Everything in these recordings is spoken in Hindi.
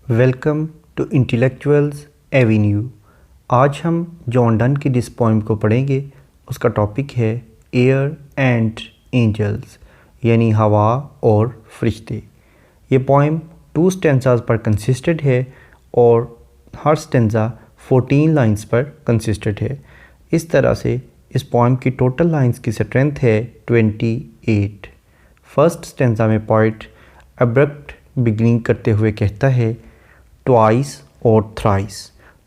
Welcome to intellectuals Avenue. आज हम जॉन डन की जिस पोइम को पढ़ेंगे उसका टॉपिक है एयर एंड एंजल्स, यानी हवा और फरिश्ते। ये पोइम 2 स्टेंजाज पर कंसिस्टेड है और हर स्टेंजा 14 लाइंस पर कंसिस्टेड है। इस तरह से इस पोइम की टोटल लाइंस की स्ट्रेंथ है 28। फर्स्ट स्टेंजा में पोइट अब्रप्ट बिगनिंग करते हुए कहता है ट्वाइस और थ्राइस,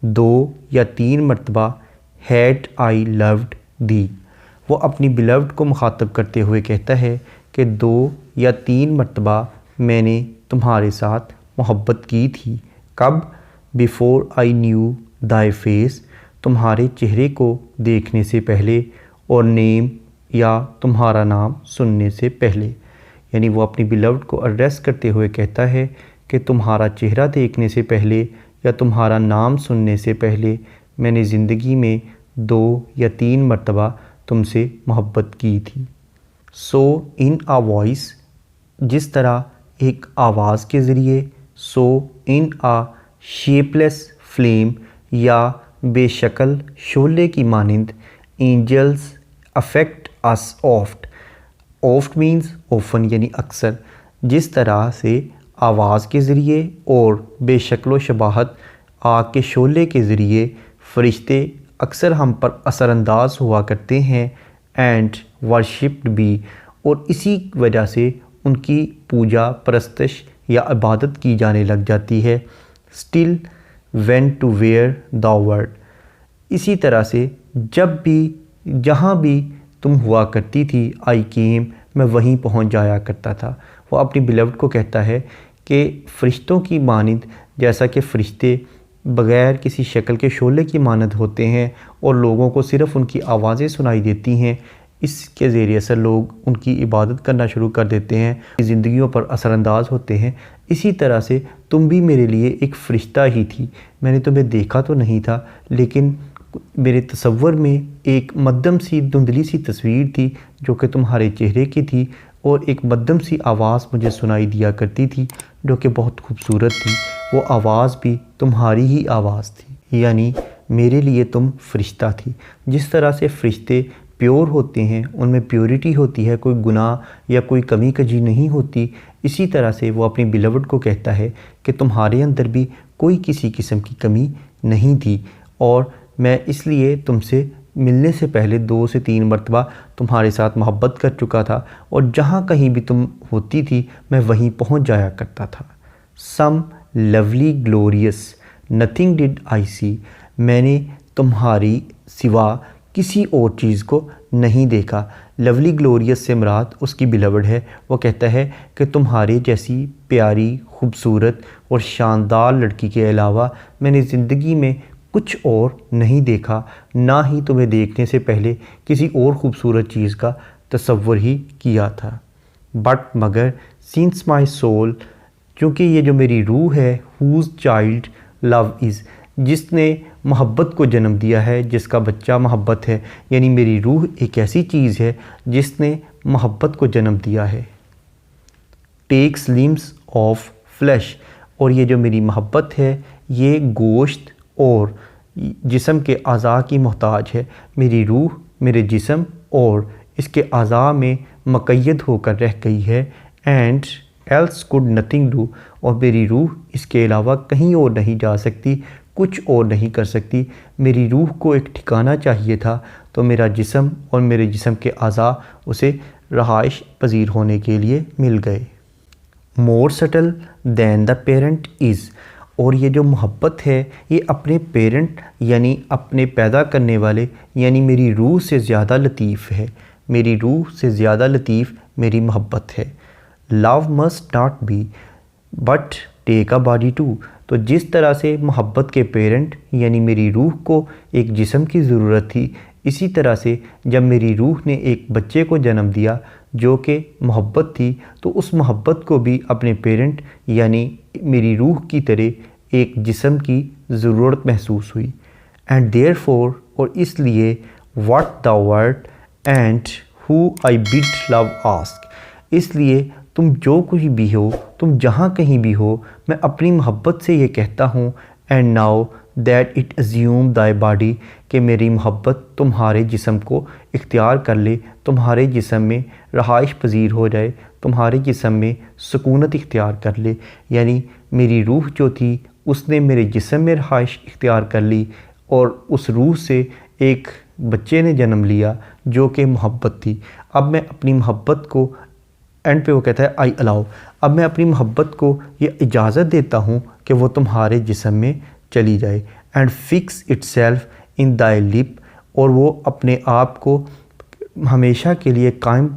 2 या 3 मरतबा हैड आई लव्ड दी। वो अपनी बिलव्ड को मुखातब करते हुए कहता है कि 2 या 3 मरतबा मैंने तुम्हारे साथ मोहब्बत की थी। कब? Before I knew thy face, तुम्हारे चेहरे को देखने से पहले, और नेम या तुम्हारा नाम सुनने से पहले। यानी वो अपनी बिलव्ड को एड्रेस करते हुए कहता है कि तुम्हारा चेहरा देखने से पहले या तुम्हारा नाम सुनने से पहले मैंने ज़िंदगी में 2 या 3 मरतबा तुमसे मोहब्बत की थी। सो इन आ वॉइस, जिस तरह एक आवाज़ के ज़रिए, सो इन आ शेपलेस फ्लेम, या बेशकल शोले की मानिंद, angels affect us oft. Oft means often, यानी अक्सर। जिस तरह से आवाज़ के ज़रिए और बेशक्ल शबाहत आग के शोले के ज़रिए फरिश्ते अक्सर हम पर असरअंदाज हुआ करते हैं एंड वर्शिप्ड भी, और इसी वजह से उनकी पूजा परस्तश या इबादत की जाने लग जाती है। Still went to where the word, इसी तरह से जब भी जहाँ भी तुम हुआ करती थी, आई केम, मैं वहीं पहुँच जाया करता था। वो अपनी बिलव्ड को कहता है कि फ़रिश्तों की मानद, जैसा कि फ़रिश्ते बग़ैर किसी शक्ल के शोले की मानद होते हैं और लोगों को सिर्फ़ उनकी आवाज़ें सुनाई देती हैं, इसके ज़रिए से लोग उनकी इबादत करना शुरू कर देते हैं, ज़िंदगियों पर असरअंदाज होते हैं। इसी तरह से तुम भी मेरे लिए एक फ़रिश्ता ही थी। मैंने तुम्हें देखा तो नहीं था, लेकिन मेरे तसव्वुर में एक मध्यम सी धुंधली सी तस्वीर थी जो कि तुम्हारे चेहरे की थी, और एक मध्यम सी आवाज़ मुझे सुनाई दिया करती थी जो कि बहुत खूबसूरत थी। वो आवाज़ भी तुम्हारी ही आवाज़ थी, यानी मेरे लिए तुम फ़रिश्ता थी। जिस तरह से फ़रिश्ते प्योर होते हैं, उनमें प्योरिटी होती है, कोई गुनाह या कोई कमी कजी नहीं होती, इसी तरह से वो अपनी बिलव्ड को कहता है कि तुम्हारे अंदर भी कोई किसी किस्म की कमी नहीं थी, और मैं इसलिए तुमसे मिलने से पहले 2 से 3 मरतबा तुम्हारे साथ मोहब्बत कर चुका था, और जहाँ कहीं भी तुम होती थी मैं वहीं पहुँच जाया करता था। Some lovely glorious nothing did I see, मैंने तुम्हारी सिवा किसी और चीज़ को नहीं देखा। लवली ग्लोरियस से मुराद उसकी बिलव्ड है। वो कहता है कि तुम्हारे जैसी प्यारी, खूबसूरत और शानदार लड़की के अलावा मैंने ज़िंदगी में कुछ और नहीं देखा, ना ही तुम्हें देखने से पहले किसी और ख़ूबसूरत चीज़ का तसव्वुर ही किया था। बट मगर सिंस माई सोल, क्योंकि ये जो मेरी रूह है, हुज़ चाइल्ड लव इज़, जिसने मोहब्बत को जन्म दिया है, जिसका बच्चा मोहब्बत है, यानी मेरी रूह एक ऐसी चीज़ है जिसने मोहब्बत को जन्म दिया है। टेक्स लिम्स ऑफ फ्लैश, और ये जो मेरी मोहब्बत है ये गोश्त और जिस्म के अज़ा की मोहताज है। मेरी रूह मेरे जिस्म और इसके अज़ा में मुक़य्यद होकर रह गई है। And else could nothing do, और मेरी रूह इसके अलावा कहीं और नहीं जा सकती, कुछ और नहीं कर सकती। मेरी रूह को एक ठिकाना चाहिए था, तो मेरा जिस्म और मेरे जिस्म के अज़ा उसे रहाइश पजीर होने के लिए मिल गए। More subtle than the parent is, और ये जो मोहब्बत है ये अपने पेरेंट यानी अपने पैदा करने वाले यानी मेरी रूह से ज़्यादा लतीफ़ है। मेरी रूह से ज़्यादा लतीफ़ मेरी मोहब्बत है। Love must not be but take a body to, तो जिस तरह से मोहब्बत के पेरेंट यानी मेरी रूह को एक जिस्म की ज़रूरत थी, इसी तरह से जब मेरी रूह ने एक बच्चे को जन्म दिया जो कि मोहब्बत थी, तो उस मोहब्बत को भी अपने पेरेंट यानी मेरी रूह की तरह एक जिस्म की ज़रूरत महसूस हुई। एंड देयरफॉर, और इसलिए, what the word and who I bid love ask, इसलिए तुम जो कुछ भी हो, तुम जहाँ कहीं भी हो, मैं अपनी मोहब्बत से ये कहता हूँ and now that it assume thy body, कि मेरी मोहब्बत तुम्हारे जिस्म को इख्तियार कर ले, तुम्हारे जिस्म में रहाइश पजीर हो जाए, तुम्हारे जिस्म में सुकूनत इख्तियार कर ले। यानी मेरी रूह जो थी उसने मेरे जिस्म में रहाइश इख्तियार कर ली और उस रूह से एक बच्चे ने जन्म लिया जो कि मोहब्बत थी। अब मैं अपनी मोहब्बत को, एंड पे वो कहता है आई अलाउ, अब मैं अपनी मोहब्बत को ये इजाज़त देता हूँ कि वो तुम्हारे जिस्म में चली जाए and fix itself in Dai lip, और वो अपने आप को हमेशा के लिए कायम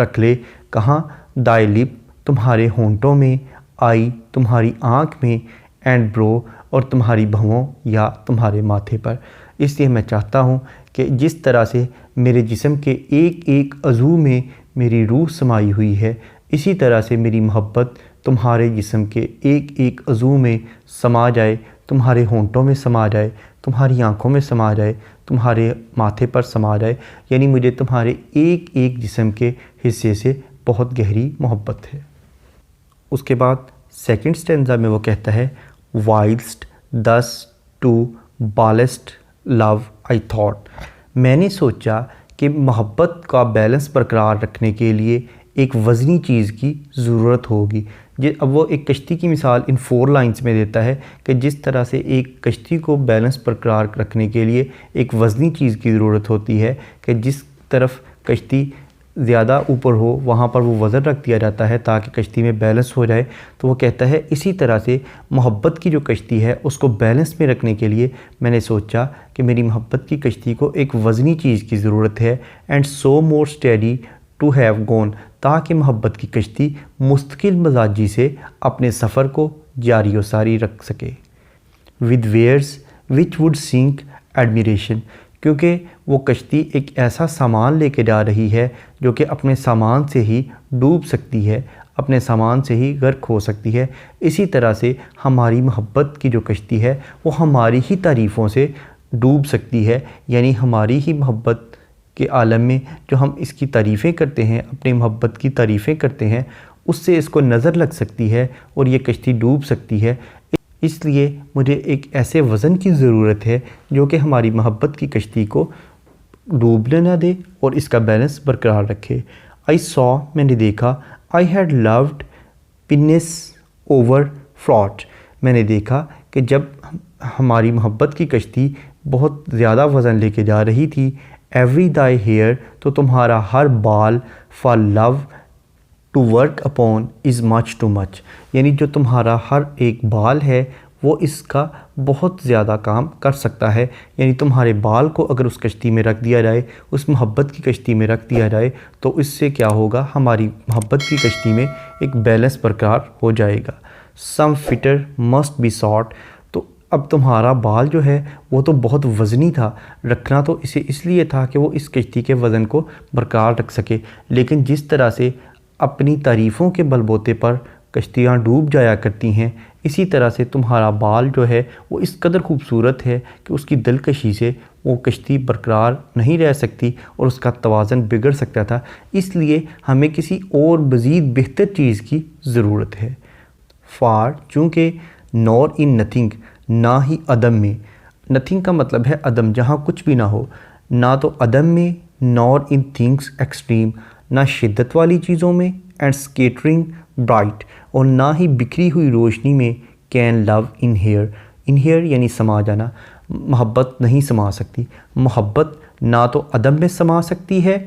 रख ले। कहाँ? दाई लिप, तुम्हारे होंठों में, आई तुम्हारी आँख में, एंड ब्रो और तुम्हारी भौं या तुम्हारे माथे पर। इसलिए मैं चाहता हूँ कि जिस तरह से मेरे जिस्म के एक एक अज़ू में मेरी रूह समाई हुई है, इसी तरह से मेरी मोहब्बत तुम्हारे जिस्म के एक एक अज़ू में समा जाए, तुम्हारे होंठों में समा जाए, तुम्हारी आँखों में समा जाए, तुम्हारे माथे पर समा जाए। यानी मुझे तुम्हारे एक एक जिस्म के हिस्से से बहुत गहरी मोहब्बत है। उसके बाद सेकंड स्टेंजा में वो कहता है वाइल्स्ट दस टू बालेस्ट लव आई थॉट, मैंने सोचा कि मोहब्बत का बैलेंस बरकरार रखने के लिए एक वज़नी चीज़ की ज़रूरत होगी। अब वो एक कश्ती की मिसाल इन 4 लाइंस में देता है कि जिस तरह से एक कश्ती को बैलेंस बरकरार रखने के लिए एक वज़नी चीज़ की ज़रूरत होती है कि जिस तरफ कश्ती ज़्यादा ऊपर हो वहाँ पर वो वज़न रख दिया जाता है ताकि कश्ती में बैलेंस हो जाए। तो वो कहता है इसी तरह से मोहब्बत की जो कश्ती है उसको बैलेंस में रखने के लिए मैंने सोचा कि मेरी मोहब्बत की कश्ती को एक वज़नी चीज़ की ज़रूरत है and so more steady to have gone, ताकि मोहब्बत की कश्ती मुस्तकिल मजाजी से अपने सफ़र को जारी व सारी रख सके। With wares which would sink admiration, क्योंकि वो कश्ती एक ऐसा सामान लेके जा रही है जो कि अपने सामान से ही डूब सकती है, अपने सामान से ही गर्क हो सकती है। इसी तरह से हमारी मोहब्बत की जो कश्ती है वो हमारी ही तारीफ़ों से डूब सकती है। यानी हमारी ही मोहब्बत के आलम में जो हम इसकी तारीफ़ें करते हैं, अपनी मोहब्बत की तारीफ़ें करते हैं, उससे इसको नज़र लग सकती है और ये कश्ती डूब सकती है। इसलिए मुझे एक ऐसे वज़न की ज़रूरत है जो कि हमारी मोहब्बत की कश्ती को डूबने ना दे और इसका बैलेंस बरकरार रखे। आई सॉ, मैंने देखा, I had loved pinnace overfraught, मैंने देखा कि जब हमारी मोहब्बत की कश्ती बहुत ज़्यादा वज़न लेके जा रही थी, एवरी दाई हेयर, तो तुम्हारा हर बाल, for love to work upon is much too much, यानी जो तुम्हारा हर एक बाल है वो इसका बहुत ज़्यादा काम कर सकता है। यानी तुम्हारे बाल को अगर उस कश्ती में रख दिया जाए, उस मोहब्बत की कश्ती में रख दिया जाए, तो इससे क्या होगा, हमारी मोहब्बत की कश्ती में एक बैलेंस बरकरार हो जाएगा। सम फिटर मस्ट बी सॉट, तो अब तुम्हारा बाल जो है वो तो बहुत वज़नी था, रखना तो इसे इसलिए था कि वो इस कश्ती के वज़न को बरकरार रख सके, लेकिन जिस तरह से अपनी तारीफ़ों के बलबोते पर कश्तियाँ डूब जाया करती हैं, इसी तरह से तुम्हारा बाल जो है वो इस कदर खूबसूरत है कि उसकी दिलकशी से वो कश्ती बरकरार नहीं रह सकती और उसका तवाज़न बिगड़ सकता था। इसलिए हमें किसी और मज़ीद बेहतर चीज़ की ज़रूरत है। फार, चूँकि, नॉर इन नथिंग, ना ही अदम में, नथिंग का मतलब है अदम, जहाँ कुछ भी ना हो, ना तो अदम में, नॉर इन थिंग्स एक्सट्रीम, ना शिद्दत वाली चीज़ों में, एंड स्केटरिंग ब्राइट, और ना ही बिखरी हुई रोशनी में, can love inhere, inhere यानी समा जाना, मोहब्बत नहीं समा सकती। मोहब्बत ना तो अदम में समा सकती है,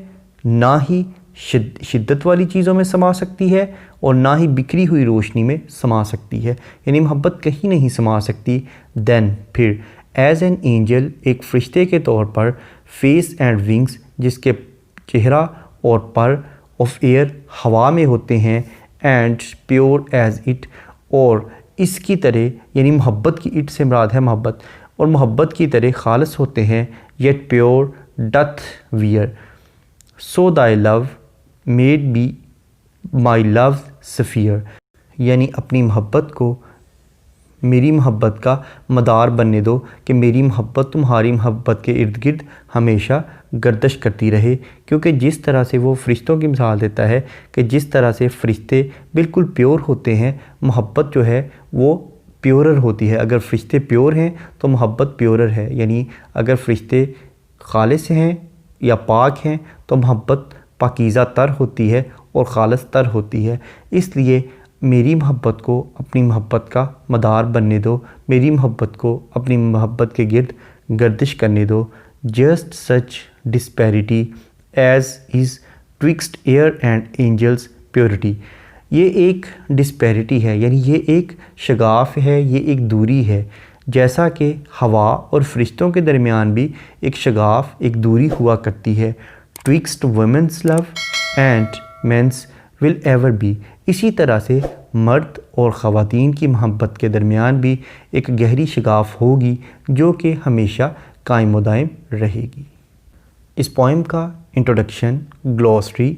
ना ही शिद्दत वाली चीज़ों में समा सकती है, और ना ही बिखरी हुई रोशनी में समा सकती है, यानी मोहब्बत कहीं नहीं समा सकती। देन, फिर, एज एन एंजल, एक फ़रिश्ते के तौर पर, फेस एंड विंग्स, जिसके चेहरा और पर, ऑफ एयर, हवा में होते हैं, एंड प्योर एज इट, और इसकी तरह, यानी मोहब्बत की इट से मुराद है मोहब्बत, और मोहब्बत की तरह खालिस होते हैं, yet pure doth wear, so thy love made be my love sphere, यानी अपनी मोहब्बत को मेरी मोहब्बत का मदार बनने दो कि मेरी मोहब्बत तुम्हारी मोहब्बत के इर्द गिर्द हमेशा गर्दिश करती रहे। क्योंकि जिस तरह से वो फ़रिश्तों की मिसाल देता है कि जिस तरह से फ़रिश्ते बिल्कुल प्योर होते हैं, मोहब्बत जो है वो प्योरर होती है। अगर फ़रिश्ते प्योर हैं तो मोहब्बत प्योरर है, यानी अगर फ़रिश्ते खालिस हैं या पाक हैं तो मोहब्बत पाकीज़ा तर होती है और खालिस तर होती है। इसलिए मेरी मोहब्बत को अपनी मोहब्बत का मदार बनने दो, मेरी मोहब्बत को अपनी मोहब्बत के गिर्द गर्दिश करने दो। Just such disparity as is twixt air and angels purity. ये एक डिस्पैरिटी है, यानी ये एक शगाफ है, ये एक दूरी है। जैसा कि हवा और फ़रिश्तों के दरमियान भी एक शगाफ, एक दूरी हुआ करती है। Twixt women's love and men's will ever be. इसी तरह से मर्द और ख़वातीन की मोहब्बत के दरमियान भी एक गहरी शगाफ होगी जो कि हमेशा कायम व दायम रहेगी। इस पोएम का इंट्रोडक्शन, ग्लॉसरी,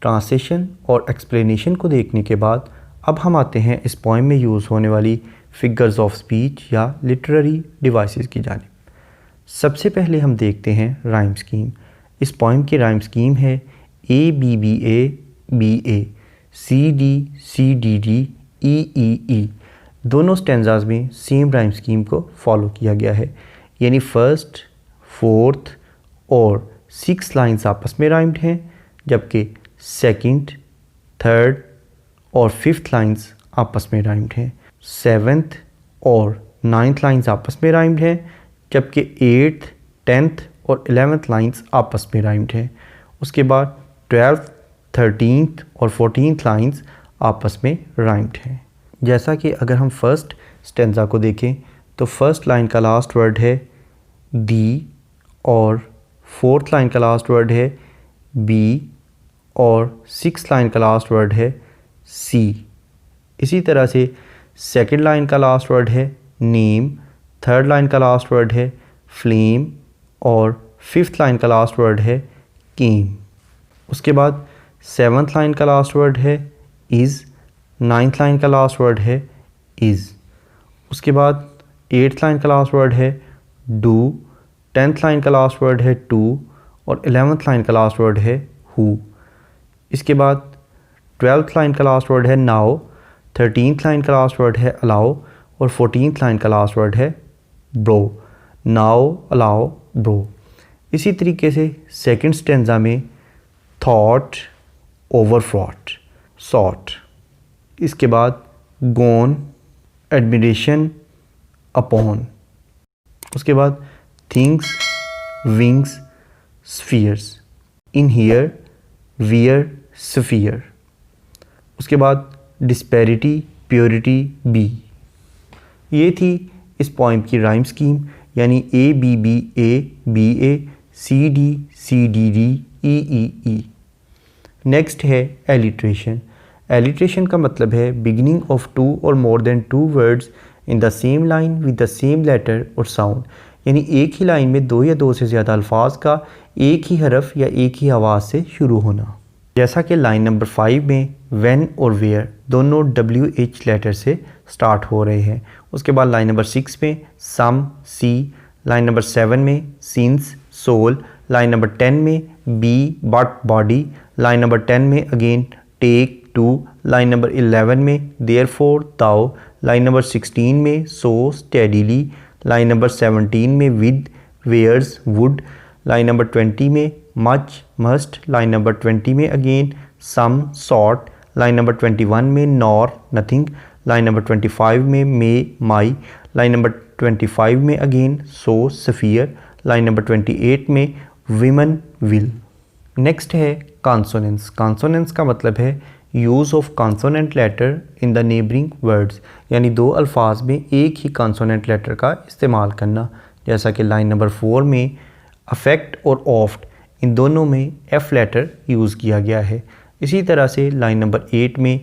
ट्रांसलेशन और एक्सप्लेनेशन को देखने के बाद अब हम आते हैं इस पोएम में यूज़ होने वाली फिगर्स ऑफ स्पीच या लिटरेरी डिवाइसेस की जानिब। सबसे पहले हम देखते हैं राइम स्कीम। इस पोएम की राइम स्कीम है A B B A B A, C D C D D, E E E. दोनों स्टैंजाज में सेम राइम स्कीम को फॉलो किया गया है, यानी फर्स्ट, फोर्थ और 6 लाइन्स आपस में राइम्ड हैं, जबकि सेकंड, थर्ड और 5th लाइन्स आपस में राइम्ड हैं। 7th और 9th लाइन्स आपस में राइम्ड हैं, जबकि 8th, 10th और 11th लाइन्स आपस में राइम्ड हैं। उसके बाद 12th, 13th और 14th लाइन्स आपस में राइम्ड हैं। जैसा कि अगर हम फर्स्ट स्टेंजा को देखें तो फर्स्ट लाइन का लास्ट वर्ड है दी और 4th लाइन का लास्ट वर्ड है बी और 6th लाइन का लास्ट वर्ड है सी। इसी तरह से सेकंड लाइन का लास्ट वर्ड है नेम, थर्ड लाइन का लास्ट वर्ड है फ्लेम और 5th लाइन का लास्ट वर्ड है केम। उसके बाद 7th लाइन का लास्ट वर्ड है इज़, 9th लाइन का लास्ट वर्ड है इज़। उसके बाद 8th लाइन का लास्ट वर्ड है डू, 10th लाइन का लास्ट वर्ड है टू और 11th लाइन का लास्ट वर्ड है हु। इसके बाद 12th लाइन का लास्ट वर्ड है नाउ, 13th लाइन का लास्ट वर्ड है अलाउ और 14th लाइन का लास्ट वर्ड है ब्रो। Now, allow, bro. इसी तरीके से सेकंड स्टेंजा में थॉट, ओवरफ्रॉट, सॉट। इसके बाद गोन, एडमिरेशन, अपॉन। उसके बाद things, wings, spheres. In here, wear, sphere. उसके बाद डिस्पैरिटी, प्योरिटी, बी। ये थी इस पोएम की राइम स्कीम, यानी A B B A B A, C D C D D, E E E. Next है एलिट्रेशन। एलिट्रेशन का मतलब है बिगिनिंग ऑफ 2 और more than 2 words in the same line with the same letter और साउंड, यानी एक ही लाइन में 2 या 2 से ज़्यादा अल्फाज का एक ही हरफ या एक ही आवाज़ से शुरू होना। जैसा कि लाइन नंबर 5 में व्हेन और वेयर दोनों WH लेटर से स्टार्ट हो रहे हैं। उसके बाद लाइन नंबर 6 में सम, सी, लाइन नंबर 7 में सिंस, सोल, लाइन नंबर 10 में be, but, body, line number 10 में again take, to, line number 11 में देयरफॉर, दाउ, लाइन नंबर 16 में सो, स्टेडीली, लाइन नंबर 17 में with, wares, would, line number 20 में मच, मस्ट, लाइन नंबर 20 में again some, sort, line number 21 में नॉर, नथिंग, लाइन नंबर 25 में मे, माई, लाइन नंबर 25 में again so, sphere, line number 28 में विमन, विल। नेक्स्ट है कॉन्सोनेंट्स। कॉन्सोनेंट्स का मतलब है use of consonant letter in the neighbouring words, यानी 2 अल्फाज में एक ही कॉन्सोनेंट लेटर का इस्तेमाल करना। जैसा कि लाइन नंबर 4 में अफेक्ट और ऑफ्ट, इन दोनों में एफ लेटर यूज़ किया गया है। इसी तरह से लाइन नंबर 8 में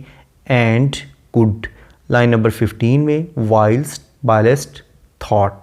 एंड, कुड, लाइन नंबर 15 में वाइल्स्ट, बायलेस्ट, थॉट,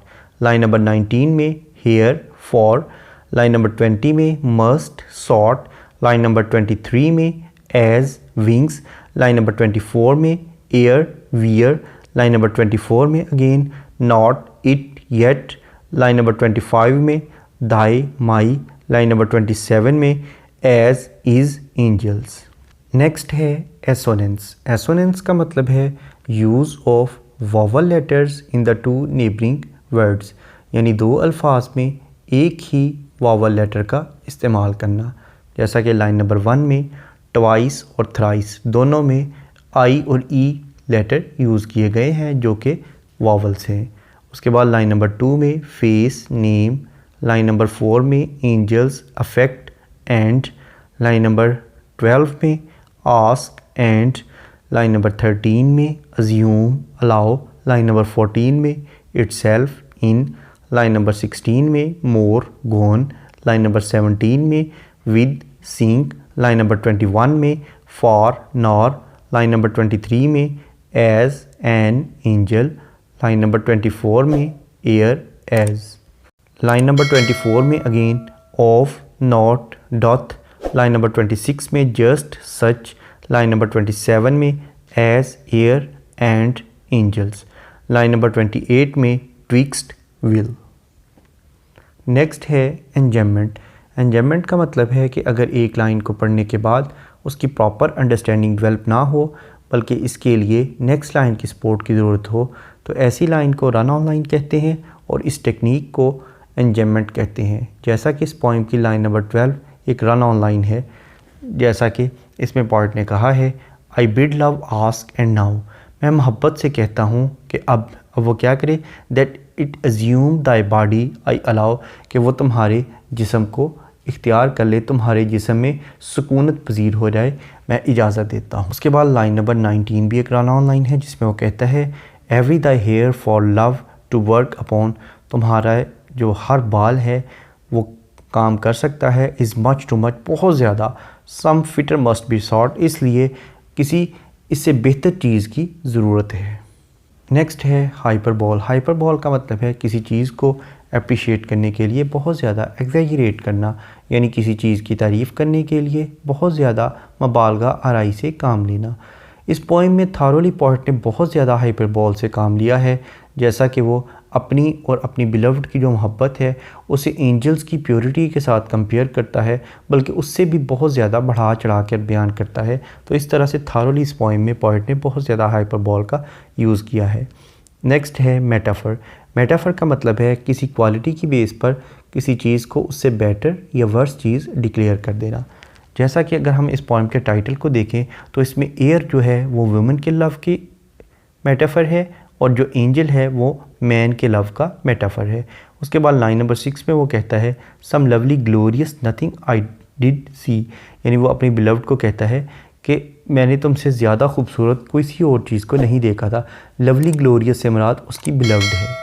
लाइन नंबर 19 में हेयर, फॉर, लाइन नंबर 20 में मस्ट, सॉट, लाइन नंबर 23 में एज, विंग्स, लाइन नंबर 24 में एयर, वियर, लाइन नंबर 24 में again not it yet, line number 25 में दाई माई, लाइन नंबर 27 में एज इज़ एंजल्स। नेक्स्ट है एसोनेंस। एसोनेंस का मतलब है use of vowel letters in the two neighbouring words, यानी दो अल्फाज में एक ही वोवल लेटर का इस्तेमाल करना। जैसा कि लाइन नंबर 1 में ट्वाइस और थ्राइस दोनों में आई और ई लेटर यूज़ किए गए हैं जो कि वोवल्स हैं। उसके बाद लाइन नंबर 2 में फेस, नेम, लाइन नंबर 4 में angels, affect and, line number 12 में आस्क एंड, लाइन नंबर 13 में अज्यूम, अलाउ, लाइन नंबर 14 में इटसेल्फ, इन, लाइन नंबर 16 में मोर, गोन, लाइन नंबर 17 में विद, सिंक, लाइन नंबर 21 में फॉर, नॉर, लाइन नंबर 23 में as an angel, line number 24 में एयर एज, लाइन नंबर 24 में again of, not, doth, line number 26 में जस्ट, सच, लाइन नंबर 27 में as, air and angels, line number 28 में ट्विक्स्ट, विल। नेक्स्ट है एंजाममेंट। एंजाममेंट का मतलब है कि अगर एक लाइन को पढ़ने के बाद उसकी प्रॉपर अंडरस्टैंडिंग डेवलप ना हो बल्कि इसके लिए नेक्स्ट लाइन की सपोर्ट की ज़रूरत हो तो ऐसी लाइन को रन ऑन लाइन कहते हैं और इस टेक्निक को एंजाममेंट कहते हैं। जैसा कि इस पोइम की लाइन नंबर 12 एक रन ऑन लाइन है, जैसा कि इसमें पोएट ने कहा है I bid love ask and now, मैं मोहब्बत से कहता हूँ कि अब वो क्या करे, that it assume thy body I allow, कि वो तुम्हारे जिस्म को इख्तियार कर ले, तुम्हारे जिस्म में सुकूनत पजीर हो जाए, मैं इजाज़त देता हूँ। उसके बाद लाइन नंबर 19 भी एक रन ऑन लाइन है जिसमें वो कहता है every thy hair for love to work upon, तुम्हारा जो हर बाल है वो काम कर सकता है, इज़ मच टू मच, बहुत ज़्यादा, सम फिटर मस्ट बी सॉट, इसलिए किसी इससे बेहतर चीज़ की ज़रूरत है। नेक्स्ट है हाइपरबोल। हाइपरबोल का मतलब है किसी चीज़ को अप्रिशिएट करने के लिए बहुत ज़्यादा एग्जैजरेट करना, यानी किसी चीज़ की तारीफ़ करने के लिए बहुत ज़्यादा मुबालगा आराई से काम लेना। इस पोइम में थारोली पोएट ने बहुत ज़्यादा हाइपरबोल से काम लिया है, जैसा कि वो अपनी और अपनी बिलव्ड की जो मोहब्बत है उसे एंजल्स की प्योरिटी के साथ कंपेयर करता है, बल्कि उससे भी बहुत ज़्यादा बढ़ा चढ़ा कर बयान करता है। तो इस तरह से थारोली इस पोइम में पोएट ने बहुत ज़्यादा हाइपरबोल का यूज़ किया है। नेक्स्ट है मेटाफर। मेटाफर का मतलब है किसी क्वालिटी की बेस पर किसी चीज़ को उससे बेटर या वर्स चीज़ डिक्लेयर कर देना। जैसा कि अगर हम इस पोइम के टाइटल को देखें तो इसमें एयर जो है वो वुमेन के लव की मेटाफर है और जो एंजल है वो मैन के लव का मेटाफर है। उसके बाद लाइन नंबर 6 में वो कहता है some lovely glorious nothing I did see, यानी वो अपनी बिलव्ड को कहता है कि मैंने तुमसे ज़्यादा खूबसूरत कोई सी और चीज़ को नहीं देखा था। लवली ग्लोरियस से मुराद उसकी बिलव्ड है।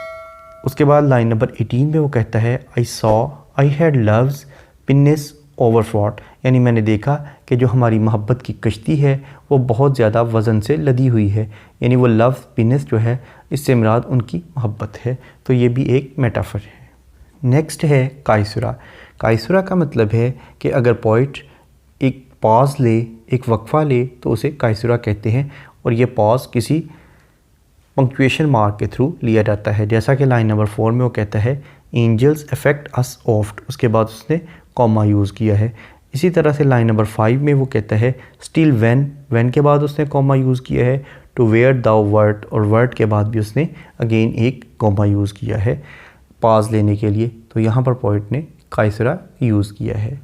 उसके बाद लाइन नंबर 18 में वो कहता है I saw I had love's pinnace overfraught, यानी मैंने देखा कि जो हमारी मोहब्बत की कश्ती है वो बहुत ज़्यादा वज़न से लदी हुई है, यानी वो लव पिनिस जो है इससे मुराद उनकी मोहब्बत है। तो ये भी एक मेटाफर है। नेक्स्ट है कायसुरा। कायसुरा का मतलब है कि अगर पोइट एक पॉज ले, एक वक्फ़ा ले तो उसे कायसुरा कहते हैं और ये पॉज किसी पंक्चुएशन मार्क के थ्रू लिया जाता है। जैसा कि लाइन नंबर 4 में वो कहता है एंजल्स अफेक्ट अस ऑफ्ट, उसके बाद उसने कॉमा यूज़ किया है। इसी तरह से लाइन नंबर 5 में वो कहता है स्टिल व्हेन के बाद उसने कॉमा यूज़ किया है, टू वेयर दाउ वर्ड, और वर्ड के बाद भी उसने अगेन एक कॉमा यूज़ किया है पाज लेने के लिए। तो यहाँ पर पोइट ने कायसुरा यूज़ किया है।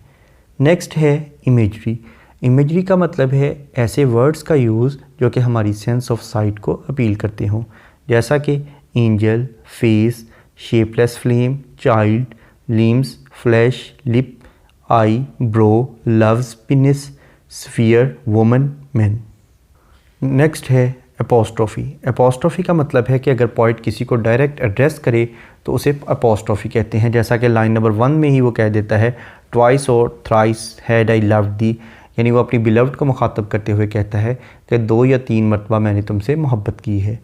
नेक्स्ट है इमेजरी। इमेजरी का मतलब है ऐसे वर्ड्स का यूज़ जो कि हमारी सेंस ऑफ साइट को अपील करते हों, जैसा कि angel, face, shapeless flame, child, limbs, flash, lip, eye, brow, love's, pinnace, sphere, woman, man. Next है एपोस्ट्रोफी। एपोस्ट्रोफी का मतलब है कि अगर पोइट किसी को डायरेक्ट एड्रेस करे तो उसे एपोस्ट्रोफी कहते हैं। जैसा कि लाइन नंबर 1 में ही वो कह देता है ट्वाइस और थ्राइस हैड आई लव्ड दी, यानी वो अपनी बिलव्ड को मुखातब करते हुए कहता है कि 2 या 3 मरतबा मैंने तुमसे मोहब्बत की है।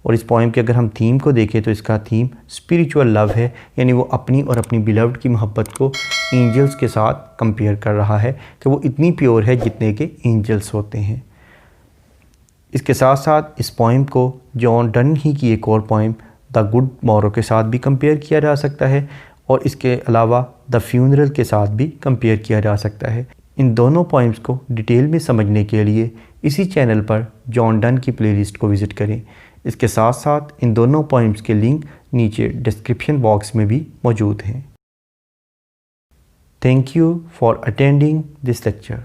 और इस पोइम के अगर हम थीम को देखें तो इसका थीम स्पिरिचुअल लव है, यानी वो अपनी और अपनी बिलव्ड की मोहब्बत को एंजल्स के साथ कंपेयर कर रहा है कि वो इतनी प्योर है जितने के एंजल्स होते हैं। इसके साथ साथ इस पोइम को जॉन डन ही की एक और पोइम द गुड मॉरो के साथ भी कंपेयर किया जा सकता है और इसके अलावा द फ्यूनरल के साथ भी कंपेयर किया जा सकता है। इन दोनों पोइम्स को डिटेल में समझने के लिए इसी चैनल पर जॉन डन की प्लेलिस्ट को विज़िट करें। इसके साथ साथ इन दोनों पोइम्स के लिंक नीचे डिस्क्रिप्शन बॉक्स में भी मौजूद हैं। Thank you for attending this lecture.